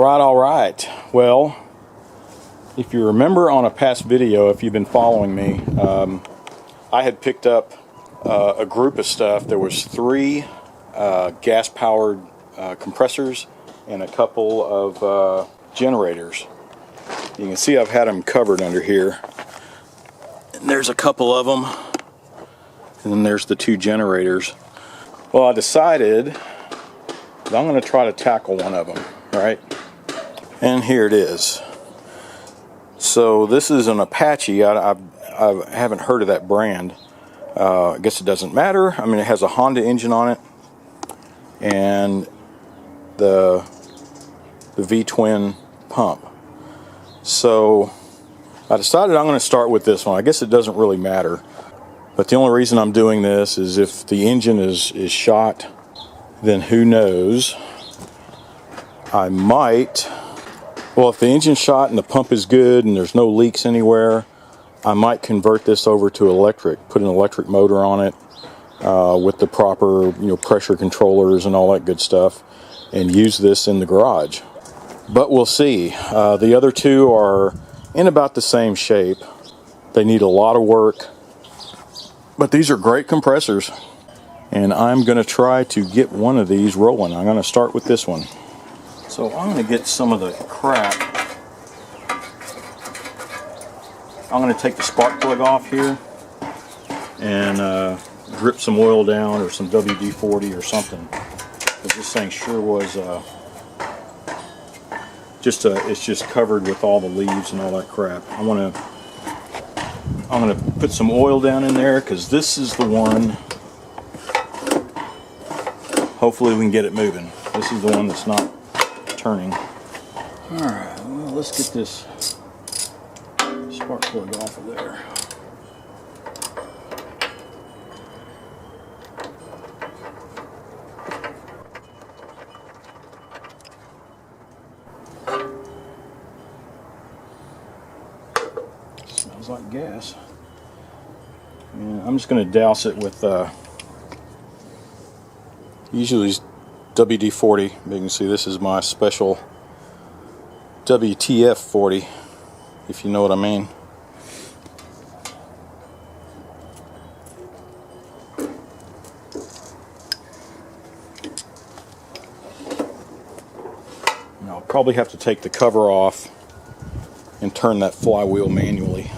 All right. Well, if you remember on a past video, if you've been following me, I had picked up a group of stuff. There was 3 gas-powered compressors and a couple of generators. You can see I've had them covered under here. And there's a couple of them, and then there's the 2 generators. Well, I decided that I'm going to try to tackle one of them, right? And here it is. So this is an Apache. I haven't heard of that brand. I guess it doesn't matter. I mean, it has a Honda engine on it and the V-twin pump. So I decided I'm going to start with this one. I guess it doesn't really matter. But the only reason I'm doing this is if the engine is shot, then who knows? I might... Well, if the engine's shot and the pump is good and there's no leaks anywhere, I might convert this over to electric, put an electric motor on it with the proper, pressure controllers and all that good stuff, and use this in the garage. But we'll see. The other 2 are in about the same shape. They need a lot of work, but these are great compressors, and I'm going to try to get one of these rolling. I'm going to start with this one. So I'm going to get some of the crap. I'm going to take the spark plug off here and drip some oil down or some WD-40 or something. Because this thing sure was it's just covered with all the leaves and all that crap. I'm going to put some oil down in there because this is the one. Hopefully we can get it moving. This is the one that's not turning. Alright, well, let's get this spark plug off of there. Smells like gas. And I'm just going to douse it with usually WD-40. You can see this is my special WTF-40, if you know what I mean. And I'll probably have to take the cover off and turn that flywheel manually.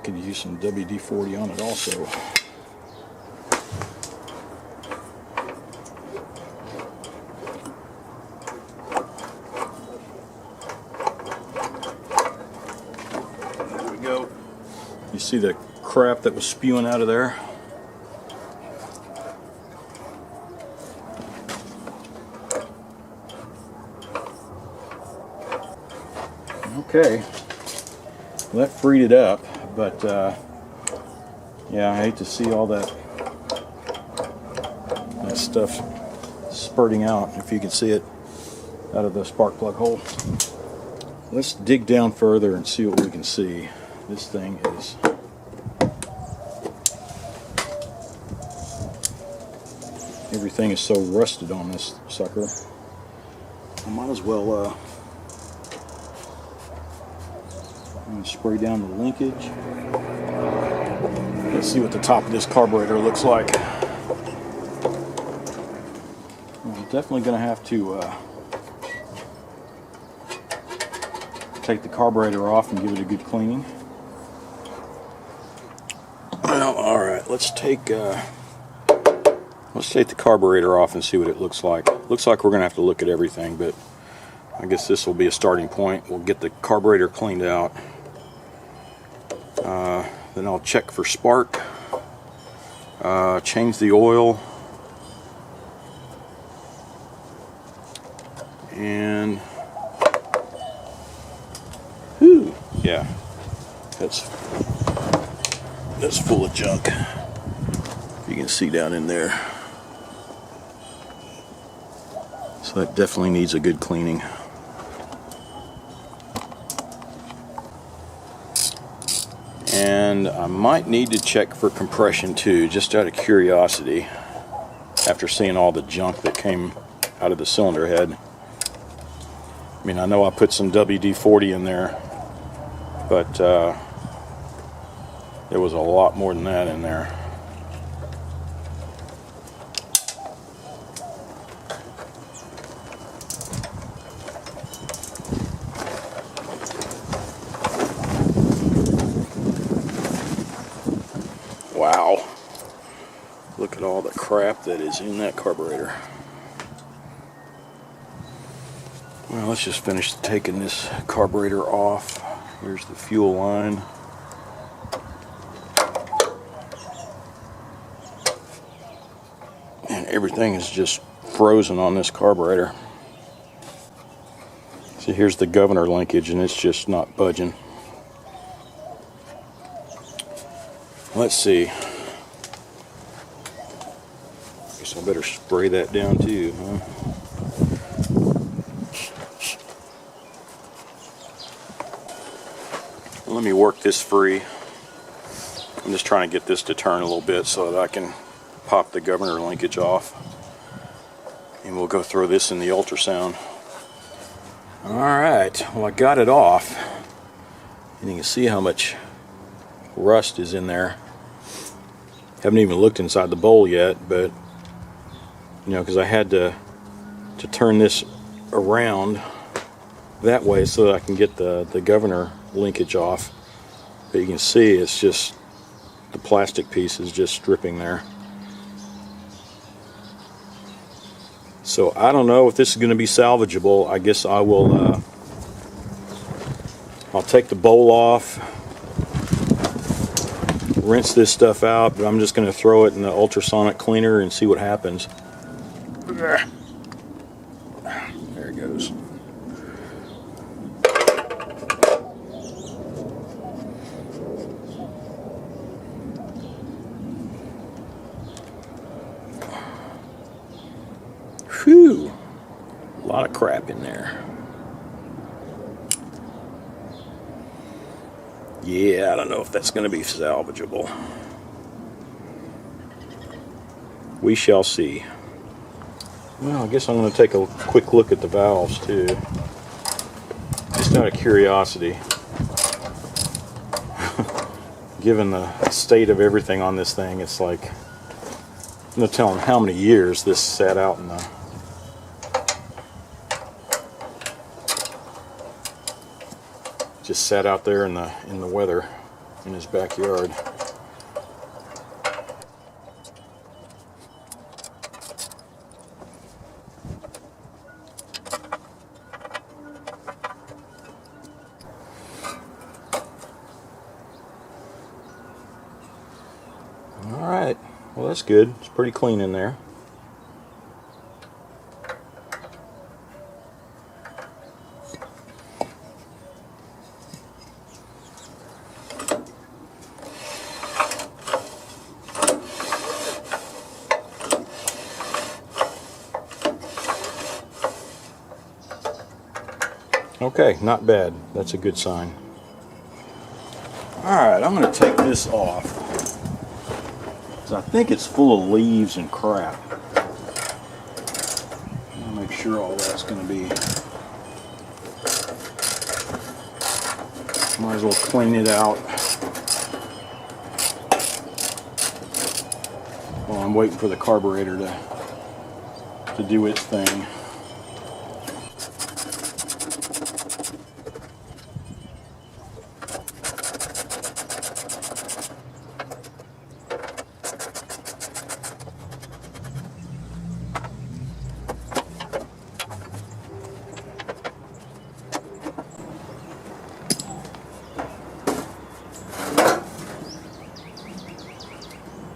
Could use some WD-40 on it also. There we go. You see the crap that was spewing out of there? Okay. Well, that freed it up. But yeah, I hate to see all that stuff spurting out, if you can see it, out of the spark plug hole. Let's dig down further and see what we can see. This thing is... Everything is so rusted on this sucker. I might as well I'm going to spray down the linkage. Let's see what the top of this carburetor looks like. I'm definitely going to have to take the carburetor off and give it a good cleaning. Well, all right, let's take the carburetor off and see what it looks like. Looks like we're going to have to look at everything, but I guess this will be a starting point. We'll get the carburetor cleaned out. Then I'll check for spark, change the oil, and whew, yeah, that's full of junk. You you can see down in there. So that definitely needs a good cleaning. And I might need to check for compression too, just out of curiosity, after seeing all the junk that came out of the cylinder head. I mean, I know I put some WD-40 in there, but there was a lot more than that in there. Wow. Look at all the crap that is in that carburetor. Well, let's just finish taking this carburetor off. Here's the fuel line. And everything is just frozen on this carburetor. See, here's the governor linkage, and it's just not budging. Let's see. Guess I better spray that down too, huh? Let me work this free. I'm just trying to get this to turn a little bit so that I can pop the governor linkage off. And we'll go throw this in the ultrasound. Alright, well, I got it off. And you can see how much rust is in there. Haven't even looked inside the bowl yet, but you know, because I had to turn this around that way so that I can get the governor linkage off. But you can see it's just the plastic piece is just stripping there. So I don't know if this is going to be salvageable. I guess I will I'll take the bowl off, rinse this stuff out, but I'm just going to throw it in the ultrasonic cleaner and see what happens. There it goes. Whew, a lot of crap in there. Yeah, I don't know if that's going to be salvageable. We shall see. Well, I guess I'm going to take a quick look at the valves too, just out of curiosity. Given the state of everything on this thing, it's like, no telling how many years this sat out in the just sat out there in the weather in his backyard. All right, well, that's good. It's pretty clean in there. Okay, not bad. That's a good sign. Alright, I'm going to take this off, because I think it's full of leaves and crap. I'll make sure all that's going to be... Might as well clean it out while I'm waiting for the carburetor to do its thing.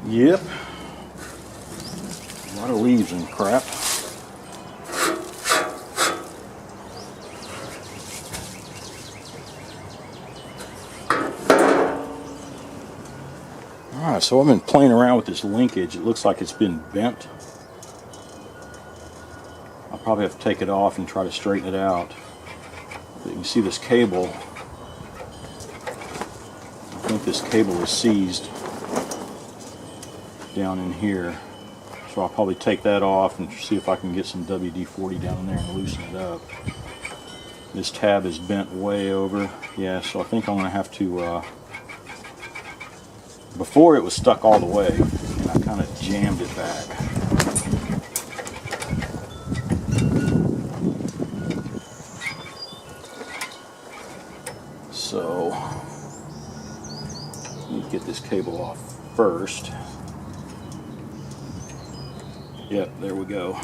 Yep. A lot of leaves and crap. Alright, so I've been playing around with this linkage. It looks like it's been bent. I'll probably have to take it off and try to straighten it out. But you can see this cable. I think this cable is seized down in here. So I'll probably take that off and see if I can get some WD-40 down in there and loosen it up. This tab is bent way over. Yeah, so I think I'm going to have to... before it was stuck all the way, and I kind of jammed it back. So, let me get this cable off first. Yep, there we go.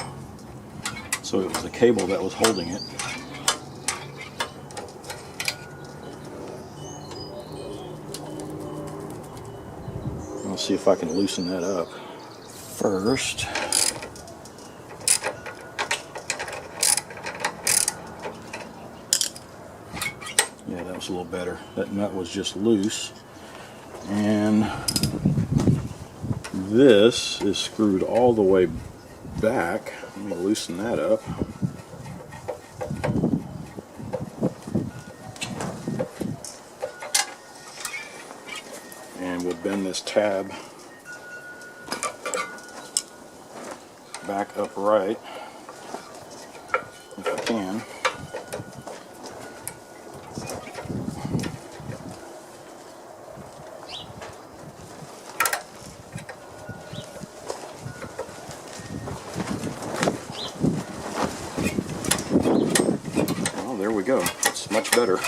So it was the cable that was holding it. I'll see if I can loosen that up first. Yeah, that was a little better. That nut was just loose. And this is screwed all the way back. Let me loosen that up. And we'll bend this tab back upright if I can. Well, there we go. It's much better.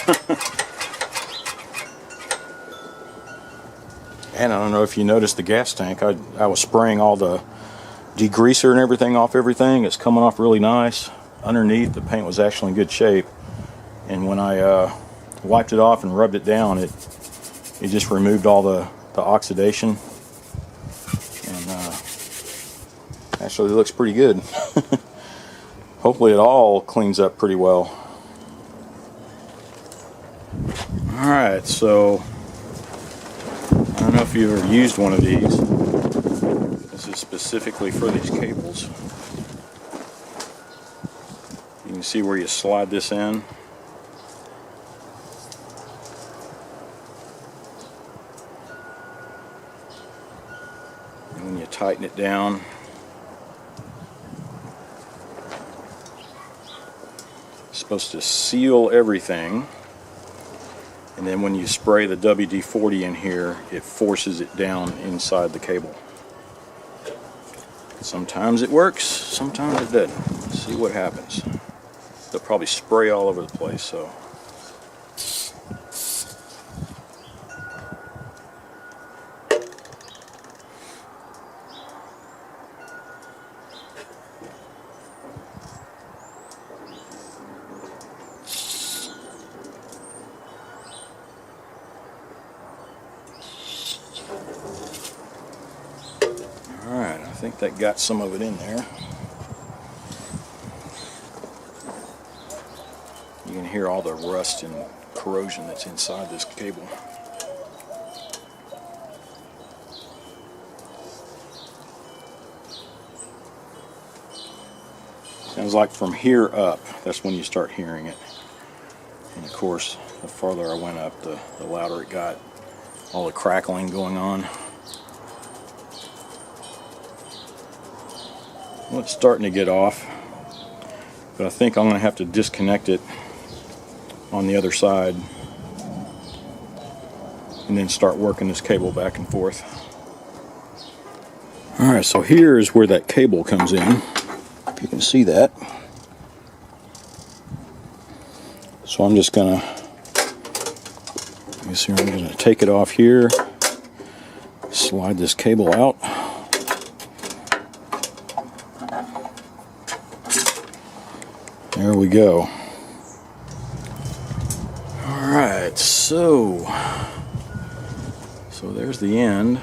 And I don't know if you noticed the gas tank. I was spraying all the degreaser and everything off everything. It's coming off really nice. Underneath, the paint was actually in good shape. And when I wiped it off and rubbed it down, it just removed all the oxidation. And actually, it looks pretty good. Hopefully, it all cleans up pretty well. Alright, so I don't know if you've ever used one of these. This is specifically for these cables. You can see where you slide this in. And when you tighten it down, it's supposed to seal everything. And then when you spray the WD-40 in here, it forces it down inside the cable. Sometimes it works, sometimes it doesn't. Let's see what happens. They'll probably spray all over the place, so. Alright, I think that got some of it in there. You can hear all the rust and corrosion that's inside this cable. Sounds like from here up, that's when you start hearing it. And of course, the farther I went up, the louder it got. All the crackling going on. Well, it's starting to get off, but I think I'm going to have to disconnect it on the other side and then start working this cable back and forth. Alright, so here is where that cable comes in. If you can see that. So I'm just going to, I'm going to take it off here, slide this cable out. There we go. Alright, so there's the end.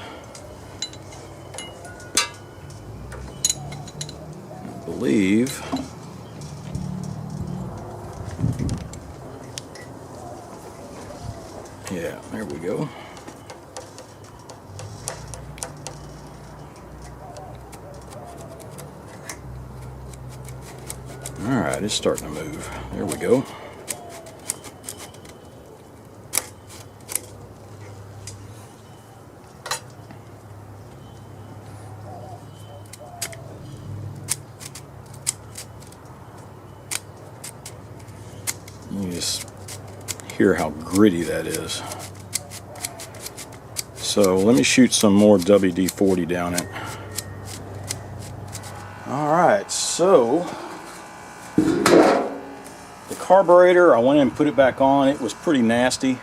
I believe. Yeah, there we go. Alright, it's starting to move. There we go. You just hear how gritty that is. So let me shoot some more WD-40 down it. Alright, so the carburetor, I went in and put it back on. It was pretty nasty.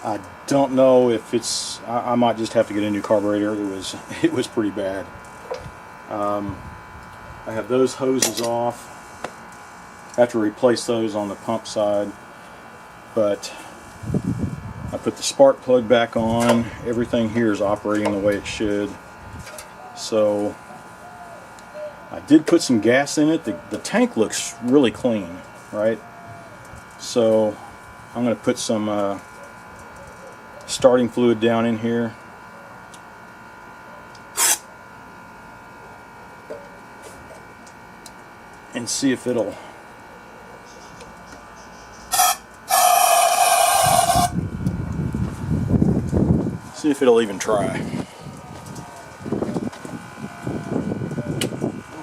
I don't know if it's, I might just have to get a new carburetor. It was pretty bad. I have those hoses off. I have to replace those on the pump side, but I put the spark plug back on. Everything here is operating the way it should. So I did put some gas in it. The tank looks really clean, right? So I'm going to put some starting fluid down in here. And see if it'll even try.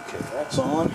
Okay, that's on.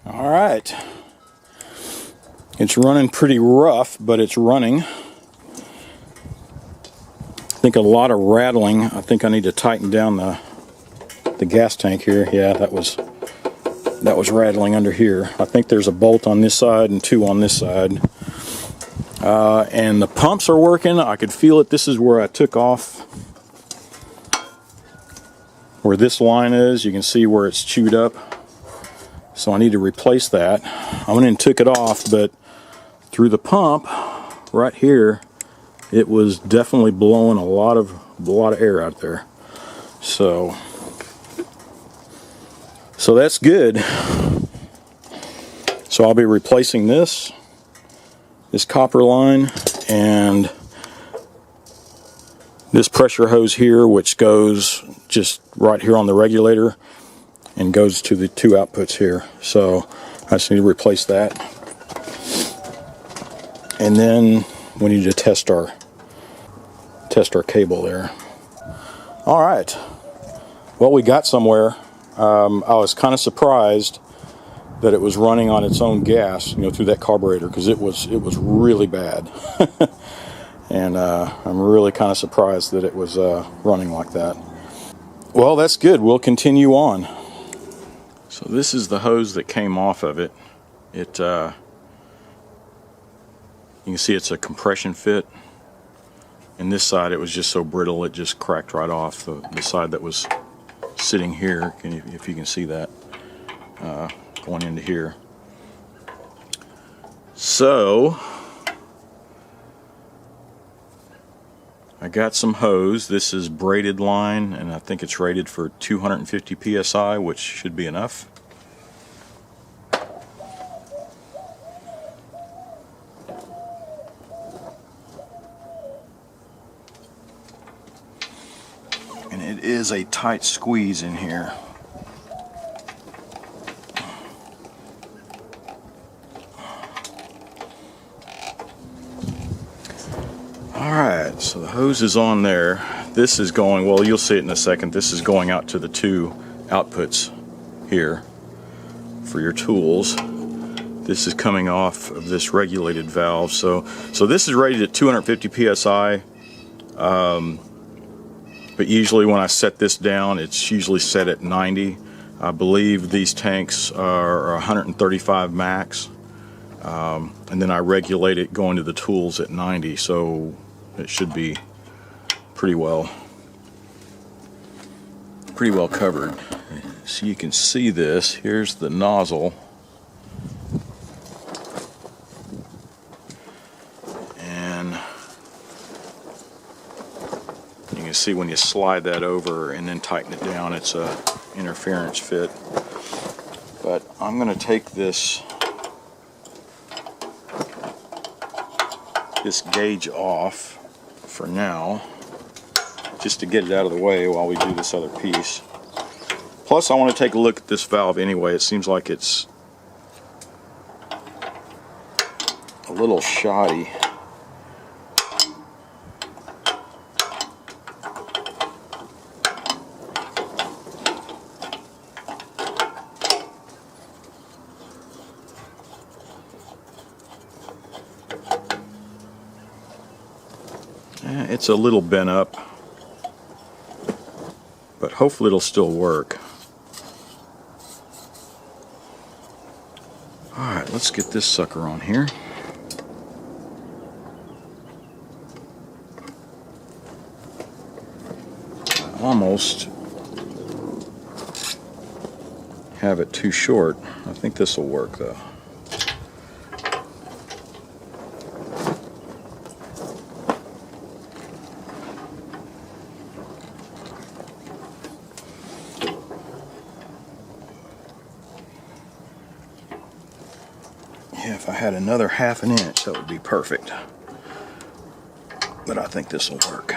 All right. It's running pretty rough, but it's running. I think a lot of rattling. I think I need to tighten down the gas tank here. Yeah, that was rattling under here. I think there's a bolt on this side and two on this side. And the pumps are working. I could feel it. This is where I took off, where this line is. You can see where it's chewed up. So I need to replace that. I went in and took it off, but through the pump right here, it was definitely blowing a lot of air out there. So that's good. So I'll be replacing this copper line and this pressure hose here, which goes just right here on the regulator and goes to the two outputs here. So I just need to replace that. And then we need to test our cable there. All right. Well, we got somewhere. I was kind of surprised that it was running on its own gas, through that carburetor, because it was really bad. And I'm really kind of surprised that it was running like that. Well, that's good. We'll continue on. So this is the hose that came off of it. You can see it's a compression fit. And this side, it was just so brittle, it just cracked right off. The side that was sitting here, if you can see that, going into here. So I got some hose. This is braided line, and I think it's rated for 250 psi, which should be enough. And it is a tight squeeze in here. Alright, so the hose is on there. This is going, well, you'll see it in a second, this is going out to the two outputs here for your tools. This is coming off of this regulated valve. So this is rated at 250 psi. But usually when I set this down, it's usually set at 90. I believe these tanks are 135 max. And then I regulate it going to the tools at 90, so it should be pretty well covered. So you can see this. Here's the nozzle. And you can see when you slide that over and then tighten it down, it's a interference fit. But I'm going to take this gauge off for now, just to get it out of the way while we do this other piece. Plus I want to take a look at this valve anyway. It seems like it's a little shoddy. It's a little bent up, but hopefully it'll still work. Alright, let's get this sucker on here. I almost have it too short. I think this will work though. Yeah, if I had another ½ an inch, that would be perfect. But I think this will work.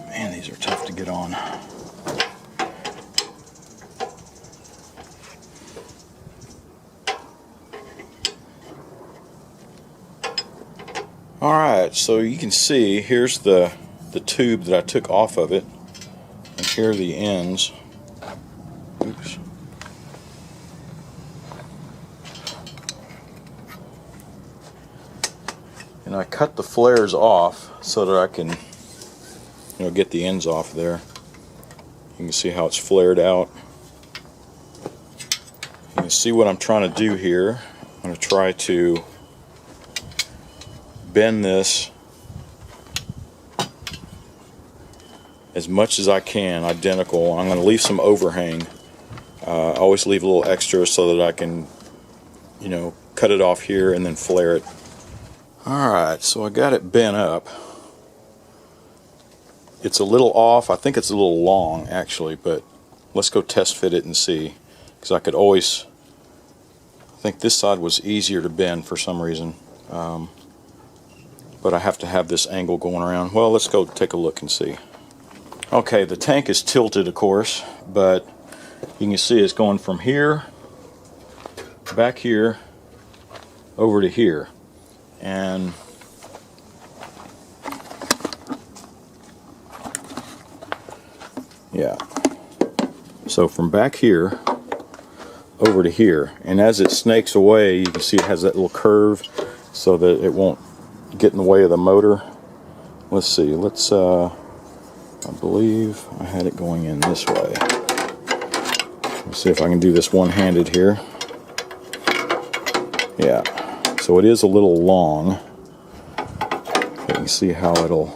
Man, these are tough to get on. Alright, so you can see here's the tube that I took off of it, and here are the ends. Oops. And I cut the flares off so that I can, get the ends off there. You can see how it's flared out. You can see what I'm trying to do here. I'm going to try to bend this as much as I can, identical. I'm going to leave some overhang. I always leave a little extra so that I can, cut it off here and then flare it. Alright, so I got it bent up. It's a little off. I think it's a little long, actually, but let's go test fit it and see. Because I think this side was easier to bend for some reason. But I have to have this angle going around. Well, let's go take a look and see. Okay, the tank is tilted, of course, but you can see it's going from here, back here, over to here. And yeah, so from back here over to here, and as it snakes away, you can see it has that little curve so that it won't get in the way of the motor. Let's see, I believe I had it going in this way. Let's see if I can do this one-handed here. Yeah, so it is a little long. You can see how it'll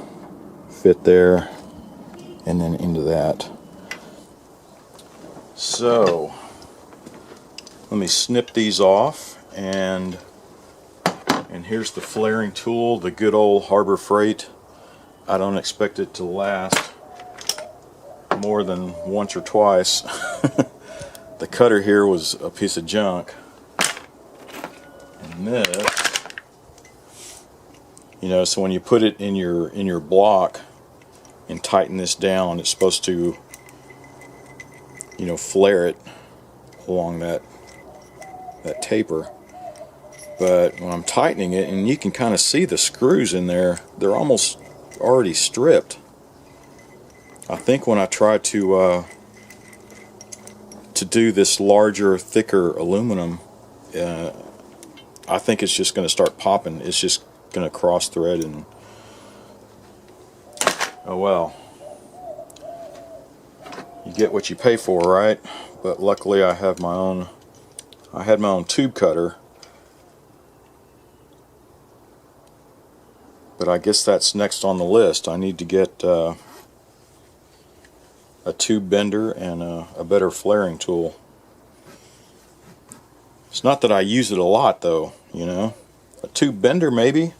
fit there and then into that. So let me snip these off, and here's the flaring tool, the good old Harbor Freight. I don't expect it to last more than once or twice. The cutter here was a piece of junk. And this, so when you put it in your block and tighten this down, it's supposed to, flare it along that taper. But when I'm tightening it, and you can kind of see the screws in there, they're almost already stripped. I think when I try to do this larger, thicker aluminum, I think it's just going to start popping. It's just going to cross thread, and oh well. You get what you pay for, right? But luckily I had my own tube cutter. But I guess that's next on the list. I need to get a tube bender and a better flaring tool. It's not that I use it a lot, though, A tube bender, maybe.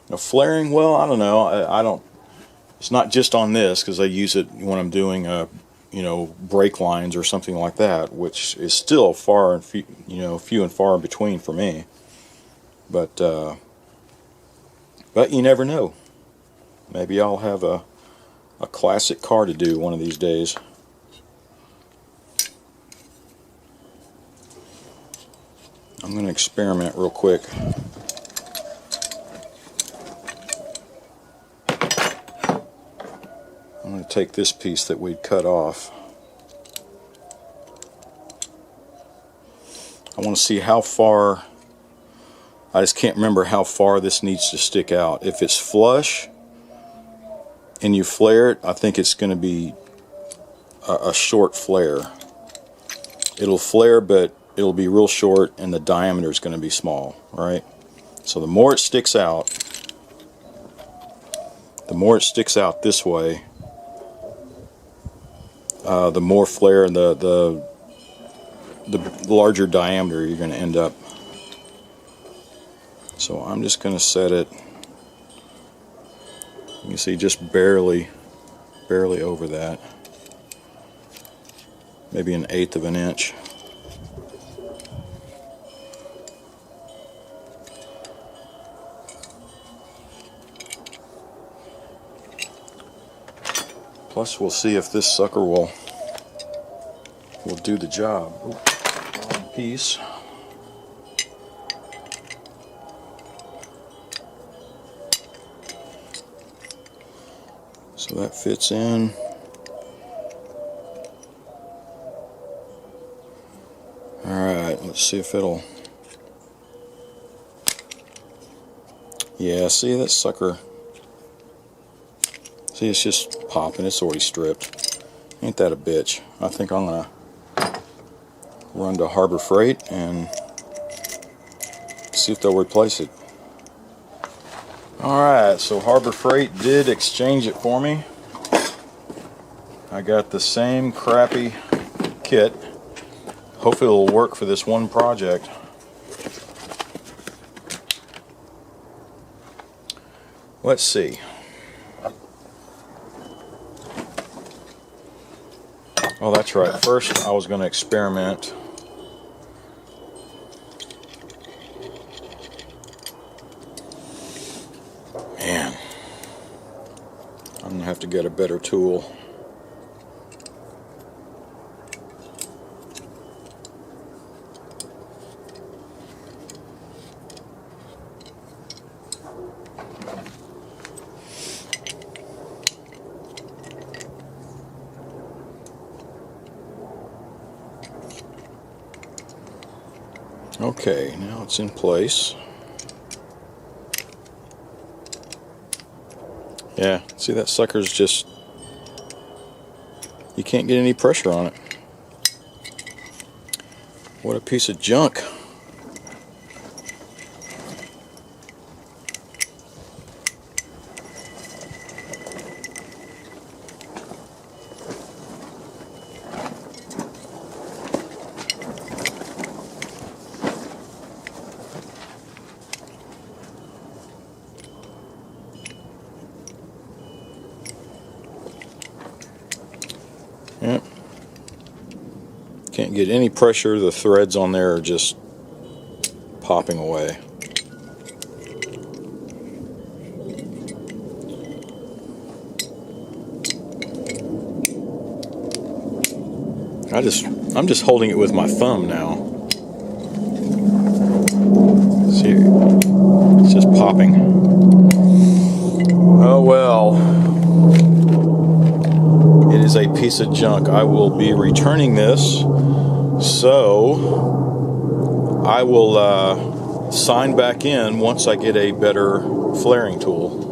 A flaring, well, I don't know. I don't. It's not just on this, because I use it when I'm doing brake lines or something like that, which is still few and far in between for me. But you never know. Maybe I'll have a classic car to do one of these days. I'm going to experiment real quick. I'm going to take this piece that we'd cut off. I want to see how far. I just can't remember how far this needs to stick out. If it's flush and you flare it, I think it's going to be a short flare. It'll flare, but it'll be real short, and the diameter is going to be small, right? So the more it sticks out this way, the more flare and the larger diameter you're going to end up. So I'm just going to set it, you can see, just barely over that, maybe 1/8 of an inch. Plus we'll see if this sucker will do the job. Ooh, wrong piece. So that fits in. Alright, let's see if it'll... Yeah, see that sucker? See, it's just popping. It's already stripped. Ain't that a bitch? I think I'm gonna run to Harbor Freight and see if they'll replace it. Alright, so Harbor Freight did exchange it for me. I got the same crappy kit. Hopefully it'll work for this one project. Let's see. Oh, that's right. First I was going to experiment. Man, I'm going to have to get a better tool. Okay, now it's in place. Yeah, see that sucker's just... You can't get any pressure on it. What a piece of junk. Yep. Can't get any pressure. The threads on there are just popping away. I'm just holding it with my thumb now. See, it's just popping. Oh well. It is a piece of junk. I will be returning this, so I will sign back in once I get a better flaring tool.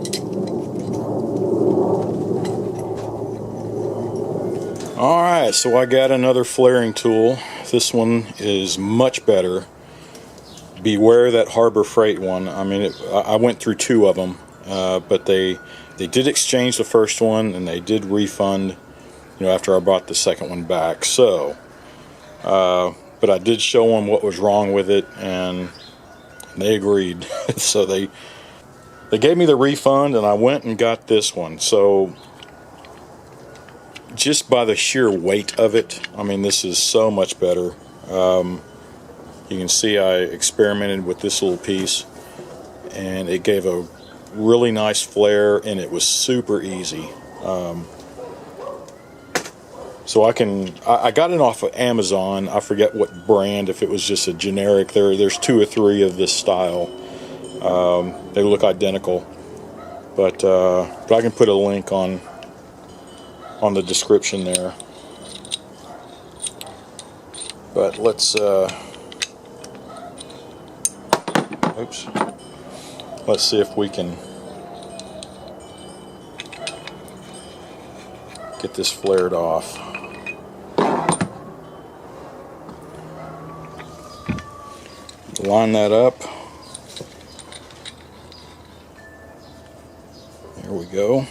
Alright, so I got another flaring tool. This one is much better. Beware that Harbor Freight one. I mean, I went through two of them, but they did exchange the first one and they did refund, you know, after I brought the second one back. So, but I did show them what was wrong with it and they agreed. So they gave me the refund and I went and got this one. So just by the sheer weight of it, I mean, this is so much better. You can see I experimented with this little piece and it gave a really nice flare and it was super easy. So I got it off of Amazon. I forget what brand, if it was just a generic. There's 2 or 3 of this style. They look identical, but I can put a link on the description there. But let's let's see if we can get this flared off. Line that up. There we go.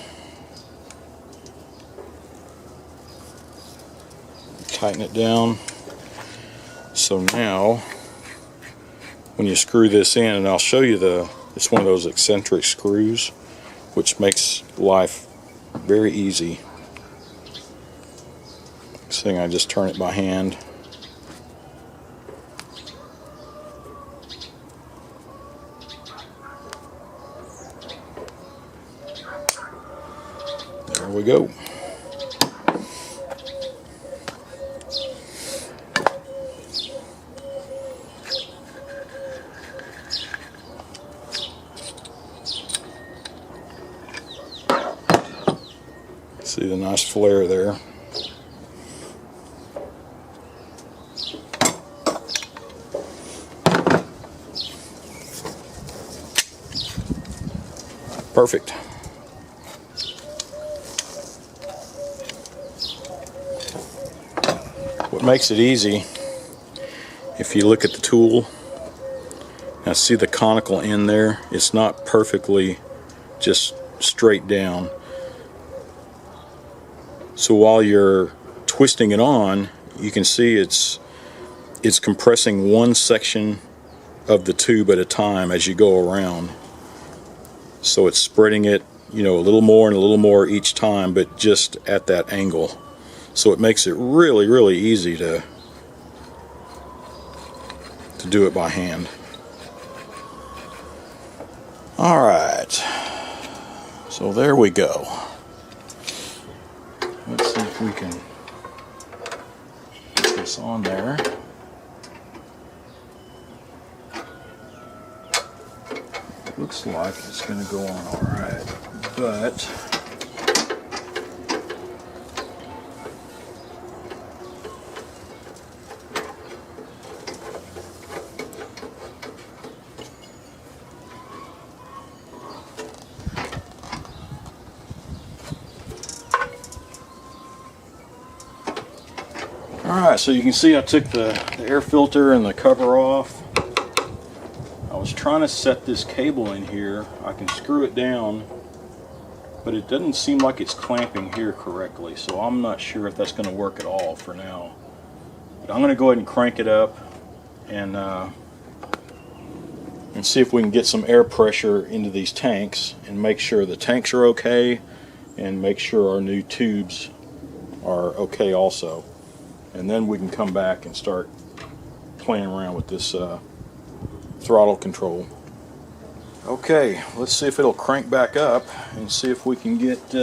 Tighten it down. So now, when you screw this in, and I'll show you it's one of those eccentric screws, which makes life very easy. This thing, I just turn it by hand. There we go. See the nice flare there. Perfect. What makes it easy, if you look at the tool, now see the conical end there? It's not perfectly just straight down. So while you're twisting it on, you can see it's compressing one section of the tube at a time as you go around. So it's spreading it, you know, a little more and a little more each time, but just at that angle. So it makes it really, really easy to do it by hand. All right, so there we go. Let's see if we can get this on there. Looks like it's going to go on all right, but alright, so you can see I took the air filter and the cover off. I was trying to set this cable in here. I can screw it down, but it doesn't seem like it's clamping here correctly, so I'm not sure if that's going to work at all for now. But I'm going to go ahead and crank it up and see if we can get some air pressure into these tanks and make sure the tanks are okay and make sure our new tubes are okay also. And then we can come back and start playing around with this throttle control. Okay, let's see if it'll crank back up and see if we can get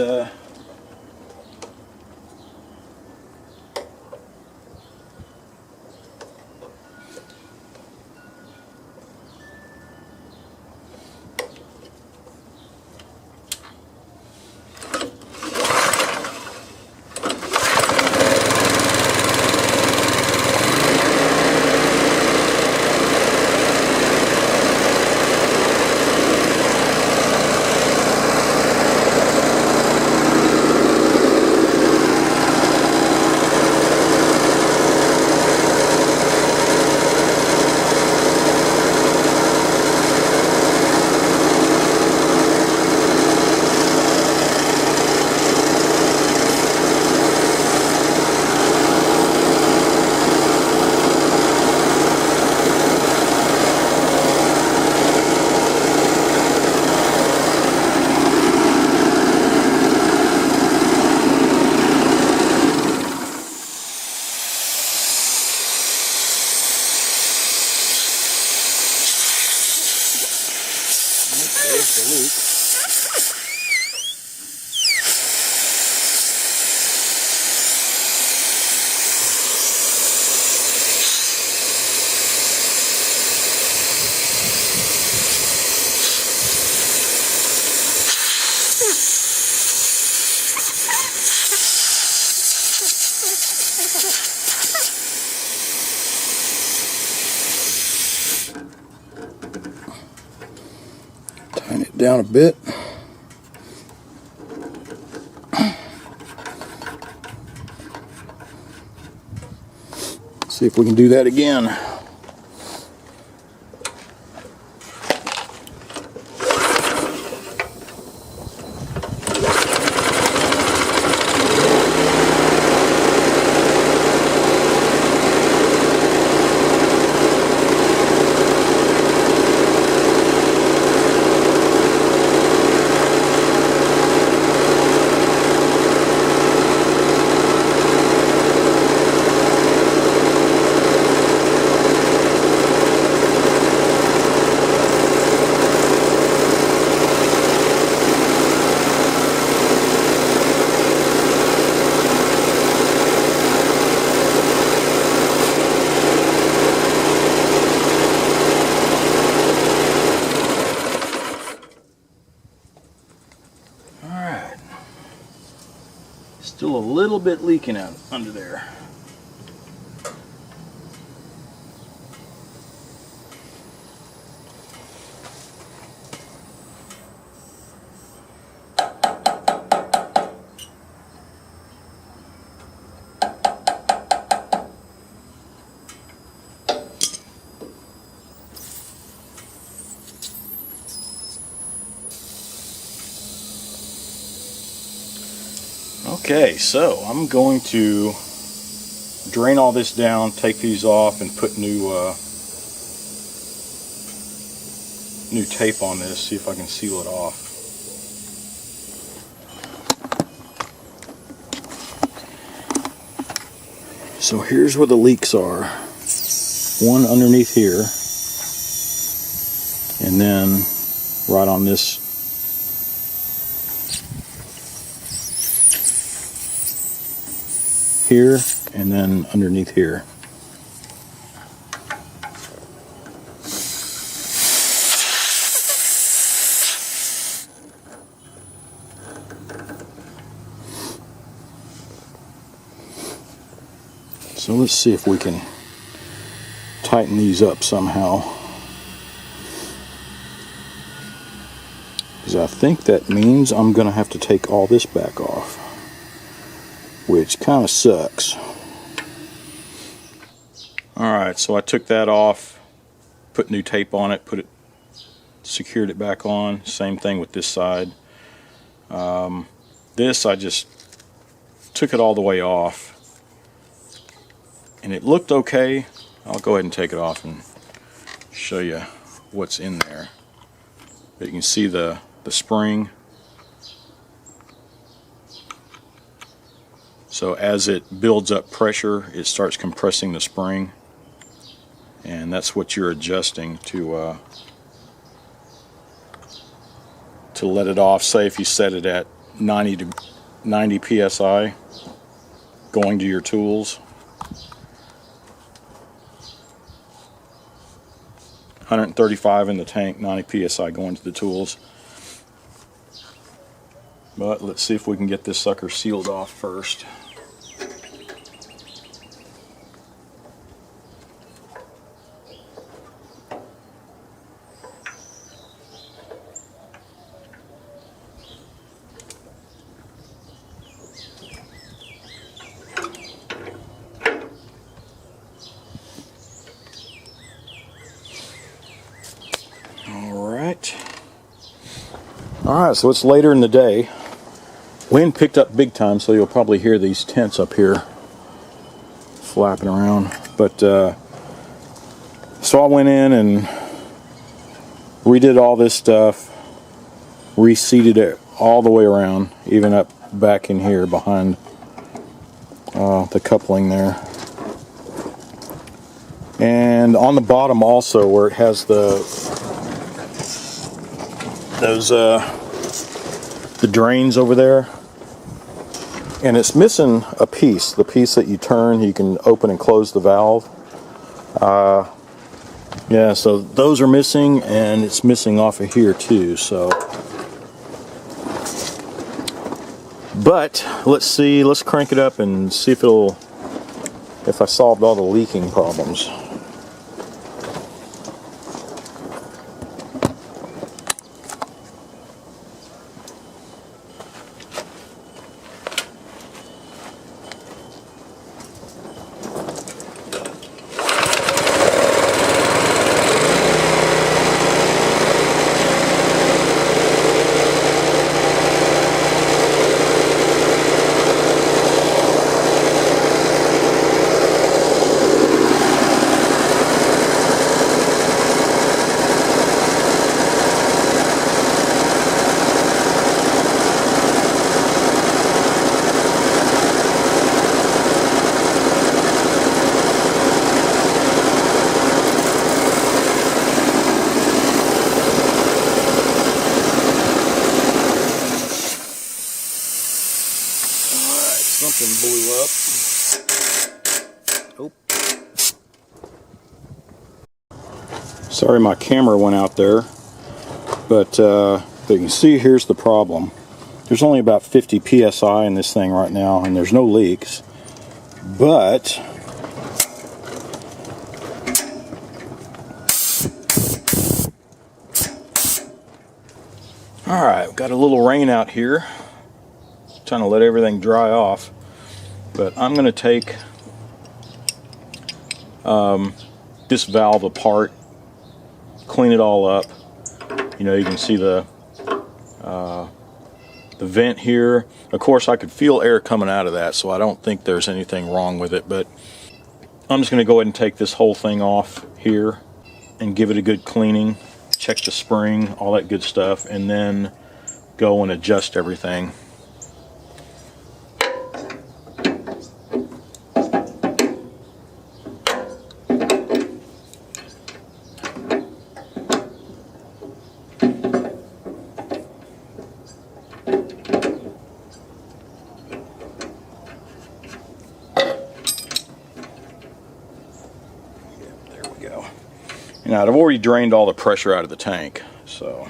there's the leak. Tighten it down a bit. See if we can do that again. Still a little bit leaking out under there. Okay, so I'm going to drain all this down, take these off, and put new tape on this, see if I can seal it off. So here's where the leaks are. One underneath here, and then right on this here, and then underneath here. So let's see if we can tighten these up somehow, because I think that means I'm gonna have to take all this back off, which kind of sucks. Alright, so I took that off, put new tape on it, secured it back on. Same thing with this side. This, I just took it all the way off, and it looked okay. I'll go ahead and take it off and show you what's in there. But you can see the spring. So as it builds up pressure, it starts compressing the spring, and that's what you're adjusting to let it off. Say if you set it at 90 psi going to your tools, 135 in the tank, 90 psi going to the tools. But let's see if we can get this sucker sealed off first. Alright, so it's later in the day. Wind picked up big time, so you'll probably hear these tents up here flapping around. But so I went in and redid all this stuff, reseated it all the way around, even up back in here behind the coupling there. And on the bottom also, where it has the drains over there, and it's missing a piece, the piece that you turn, you can open and close the valve. Yeah, so those are missing, and it's missing off of here too. So, but let's see, let's crank it up and see if I solved all the leaking problems. Something blew up. Oh. Sorry, my camera went out there, but you can see here's the problem. There's only about 50 psi in this thing right now, and there's no leaks. But alright, we've got a little rain out here. Trying to let everything dry off. But I'm going to take this valve apart, clean it all up. You know, you can see the vent here. Of course, I could feel air coming out of that, so I don't think there's anything wrong with it, but I'm just going to go ahead and take this whole thing off here and give it a good cleaning, check the spring, all that good stuff, and then go and adjust everything. Now, I've already drained all the pressure out of the tank, so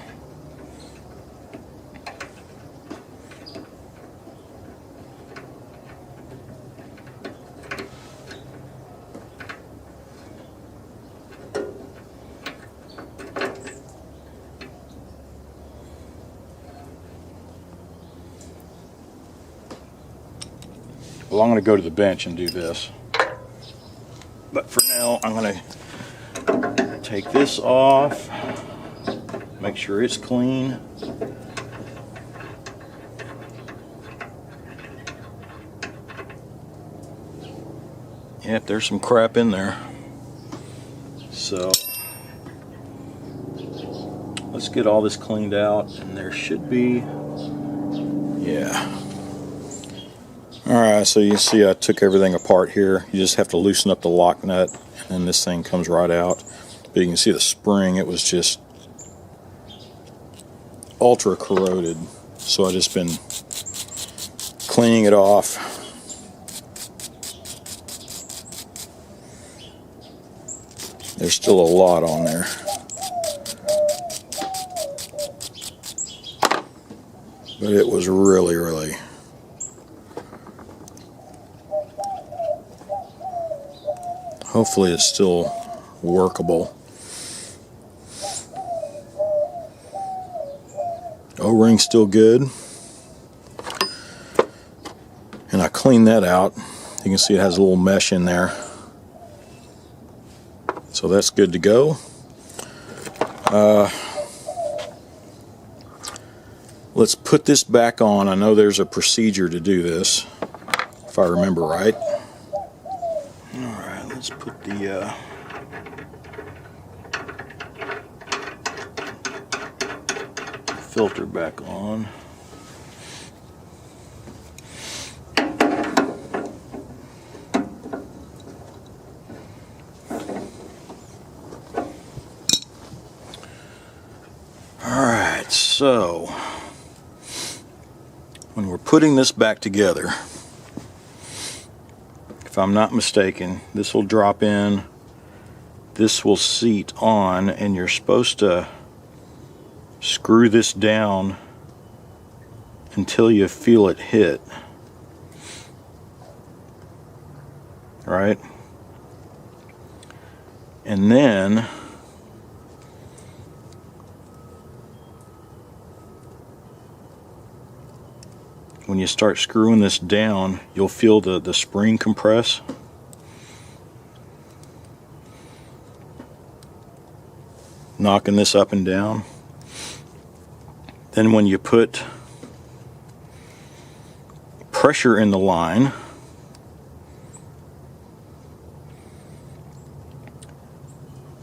well, I'm going to go to the bench and do this, but for now I'm going to take this off, make sure it's clean. Yep, there's some crap in there. So let's get all this cleaned out, and there should be, yeah. Alright, so you see I took everything apart here. You just have to loosen up the lock nut, and then this thing comes right out. But you can see the spring, it was just ultra corroded. So I've just been cleaning it off. There's still a lot on there. But it was really hopefully it's still workable. O-ring's still good, and I cleaned that out. You can see it has a little mesh in there, so that's good to go. Let's put this back on. I know there's a procedure to do this, if I remember right. Alright, let's put the filter back on. Alright, so when we're putting this back together, if I'm not mistaken, this will drop in, this will seat on, and you're supposed to screw this down until you feel it hit. Right? And then when you start screwing this down, you'll feel the spring compress. Knocking this up and down. Then when you put pressure in the line,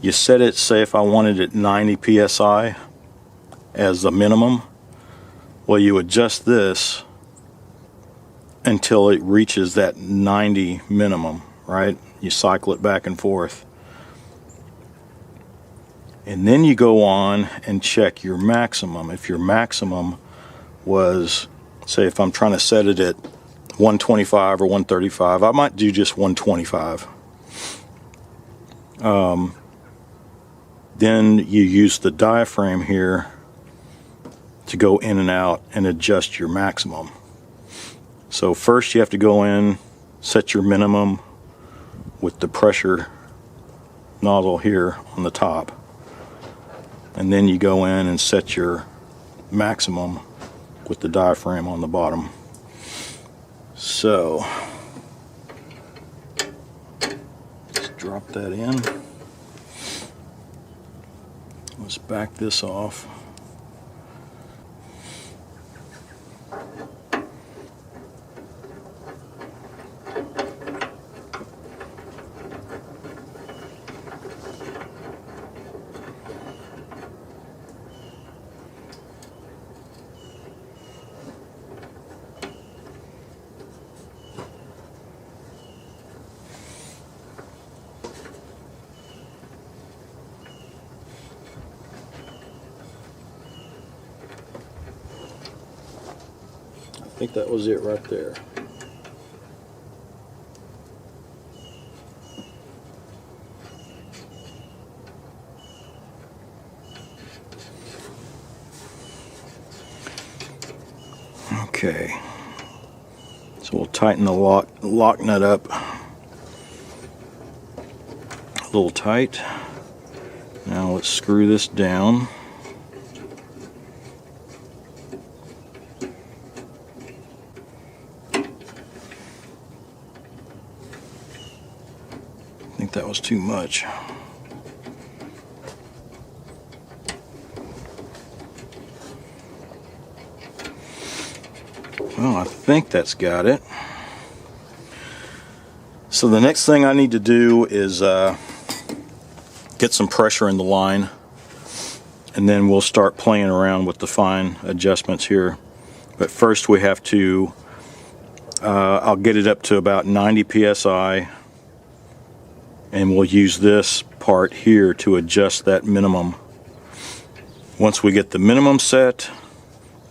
you set it, say if I wanted it 90 psi as the minimum, well, you adjust this until it reaches that 90 minimum, right? You cycle it back and forth. And then you go on and check your maximum. If your maximum was, say if I'm trying to set it at 125 or 135, I might do just 125. Then you use the diaphragm here to go in and out and adjust your maximum. So first you have to go in, set your minimum with the pressure nozzle here on the top, and then you go in and set your maximum with the diaphragm on the bottom. So let's drop that in. Let's back this off. I think that was it right there. Okay, so we'll tighten the lock nut up a little tight. Now let's screw this down. I think that was too much. Well, I think that's got it. So the next thing I need to do is get some pressure in the line, and then we'll start playing around with the fine adjustments here. But first we have to, I'll get it up to about 90 psi, and we'll use this part here to adjust that minimum. Once we get the minimum set,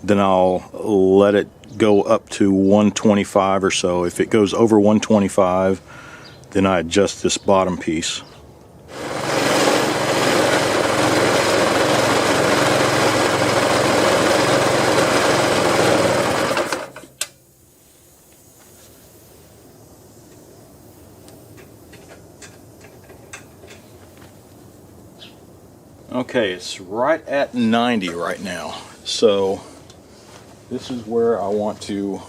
then I'll let it go up to 125 or so. If it goes over 125, then I adjust this bottom piece. Okay, it's right at 90 right now. So this is where I want to,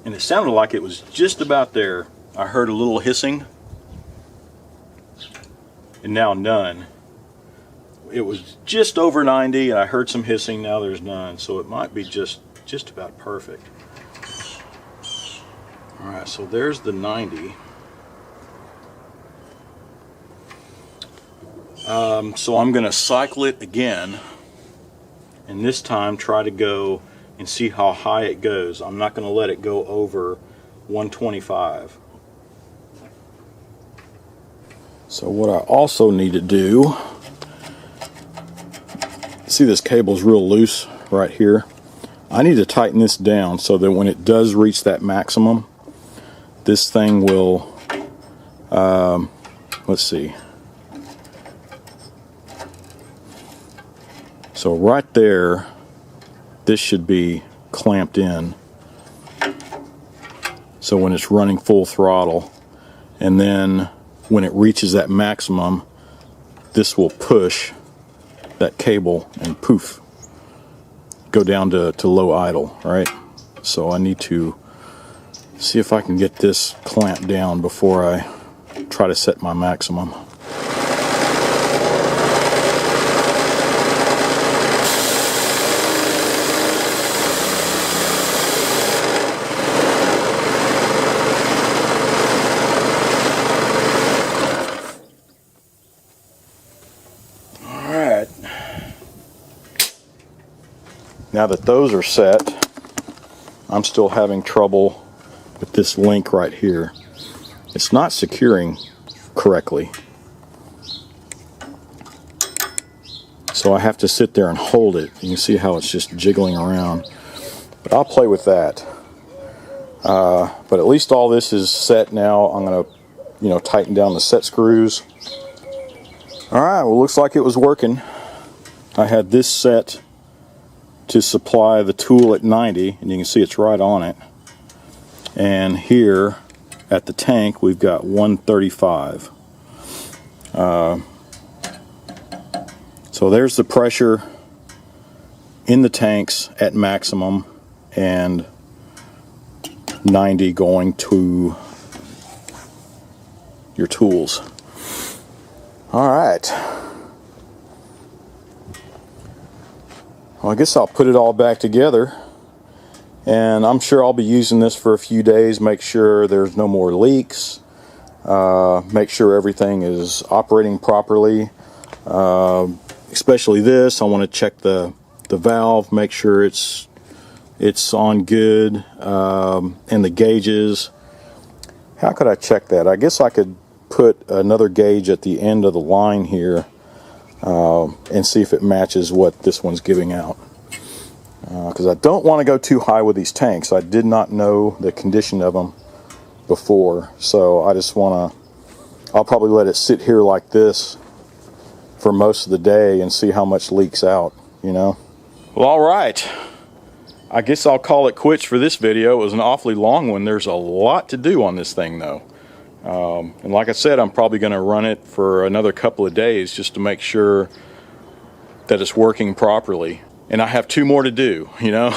and it sounded like it was just about there. I heard a little hissing, and now none. It was just over 90 and I heard some hissing, now there's none. So it might be just about perfect. Alright, so there's the 90. So I'm going to cycle it again, and this time try to go and see how high it goes. I'm not going to let it go over 125. So what I also need to do, see this cable's real loose right here. I need to tighten this down so that when it does reach that maximum, this thing will, let's see. So right there, this should be clamped in. So when it's running full throttle, and then when it reaches that maximum, this will push that cable and poof, go down to low idle, right? So I need to see if I can get this clamped down before I try to set my maximum. Now that those are set, I'm still having trouble with this link right here. It's not securing correctly. So I have to sit there and hold it. You can see how it's just jiggling around. But I'll play with that. But at least all this is set now. I'm going to, tighten down the set screws. Alright, well, looks like it was working. I had this set to supply the tool at 90, and you can see it's right on it. And here at the tank we've got 135. So there's the pressure in the tanks at maximum, and 90 going to your tools. Alright. Well, I guess I'll put it all back together, and I'm sure I'll be using this for a few days, make sure there's no more leaks, make sure everything is operating properly, especially this. I want to check the valve, make sure it's on good, and the gauges. How could I check that? I guess I could put another gauge at the end of the line here and see if it matches what this one's giving out, because I don't want to go too high with these tanks. I did not know the condition of them before, so I just want to, I'll probably let it sit here like this for most of the day and see how much leaks out, you know. Well, alright, I guess I'll call it quits for this video. It was an awfully long one. There's a lot to do on this thing though. And like I said, I'm probably going to run it for another couple of days just to make sure that it's working properly. And I have 2 more to do, you know.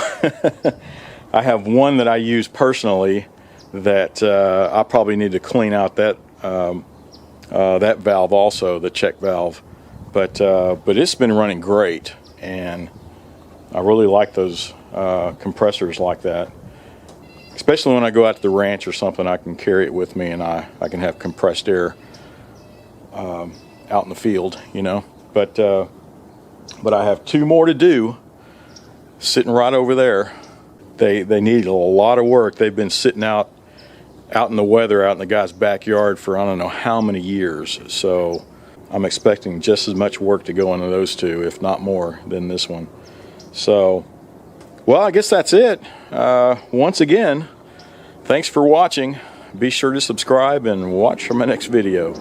I have one that I use personally that I probably need to clean out that that valve also, the check valve. But it's been running great, and I really like those compressors like that. Especially when I go out to the ranch or something, I can carry it with me, and I can have compressed air out in the field, you know. But I have 2 more to do, sitting right over there. They need a lot of work. They've been sitting out in the weather, out in the guy's backyard for I don't know how many years. So I'm expecting just as much work to go into those 2, if not more, than this one. So, well, I guess that's it. Once again, thanks for watching. Be sure to subscribe and watch for my next video.